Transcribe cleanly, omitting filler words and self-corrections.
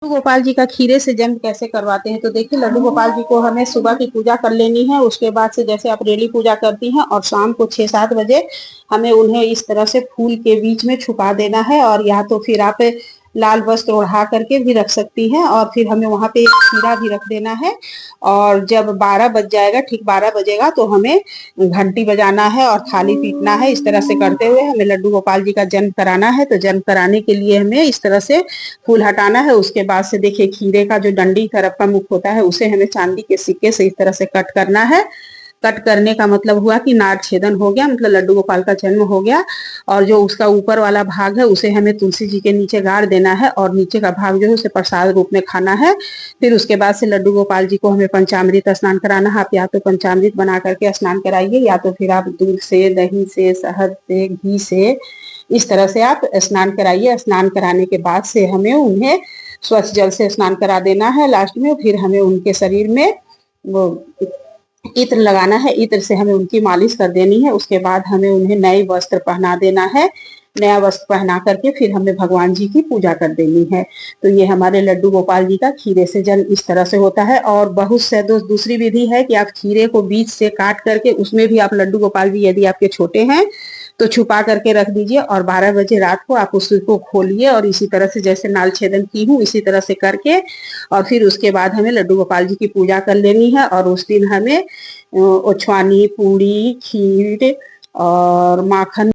लड्डू गोपाल जी का खीरे से जन्म कैसे करवाते हैं। तो देखिए, लड्डू गोपाल जी को हमें सुबह की पूजा कर लेनी है। उसके बाद से जैसे आप डेली पूजा करती हैं, और शाम को 6-7 बजे हमें उन्हें इस तरह से फूल के बीच में छुपा देना है। और या तो फिर आप लाल वस्त्र ओढ़ा करके भी रख सकती हैं, और फिर हमें वहां पे एक खीरा भी रख देना है। और जब 12 बज जाएगा, ठीक 12 बजेगा, तो हमें घंटी बजाना है और थाली पीटना है। इस तरह से करते हुए हमें लड्डू गोपाल जी का जन्म कराना है। तो जन्म कराने के लिए हमें इस तरह से फूल हटाना है। उसके बाद से देखिए, खीरे का जो डंडी तरफ का मुख होता है, उसे हमें चांदी के सिक्के से इस तरह से कट करना है। कट करने का मतलब हुआ कि नाग छेदन हो गया, मतलब लड्डू गोपाल का जन्म हो गया। और जो उसका ऊपर वाला भाग है, उसे हमें तुलसी जी के नीचे गाड़ देना है, और नीचे का भाग जो है उसे प्रसाद रूप में खाना है। फिर उसके बाद से लड्डू गोपाल जी को हमें पंचामृत स्नान कराना है। आप या तो पंचामृत बना करके स्नान कराइए, या तो फिर आप दूध से, दही से, शहद से, घी से, इस तरह से आप स्नान कराइए। स्नान कराने के बाद से हमें उन्हें स्वच्छ जल से स्नान करा देना है लास्ट में। फिर हमें उनके शरीर में वो इत्र लगाना है। इत्र से हमें उनकी मालिश कर देनी है। उसके बाद हमें उन्हें नए वस्त्र पहना देना है। नया वस्त्र पहना करके फिर हमें भगवान जी की पूजा कर देनी है। तो ये हमारे लड्डू गोपाल जी का खीरे से जन्म इस तरह से होता है। और बहुत से दूसरी विधि है कि आप खीरे को बीच से काट करके उसमें भी आप लड्डू गोपाल जी, यदि आपके छोटे हैं तो छुपा करके रख दीजिए, और 12 बजे रात को आप उसको खोलिए, और इसी तरह से जैसे नाल छेदन की हूँ इसी तरह से करके, और फिर उसके बाद हमें लड्डू गोपाल जी की पूजा कर लेनी है। और उस दिन हमें ओछवानी, पूड़ी, खीर और माखन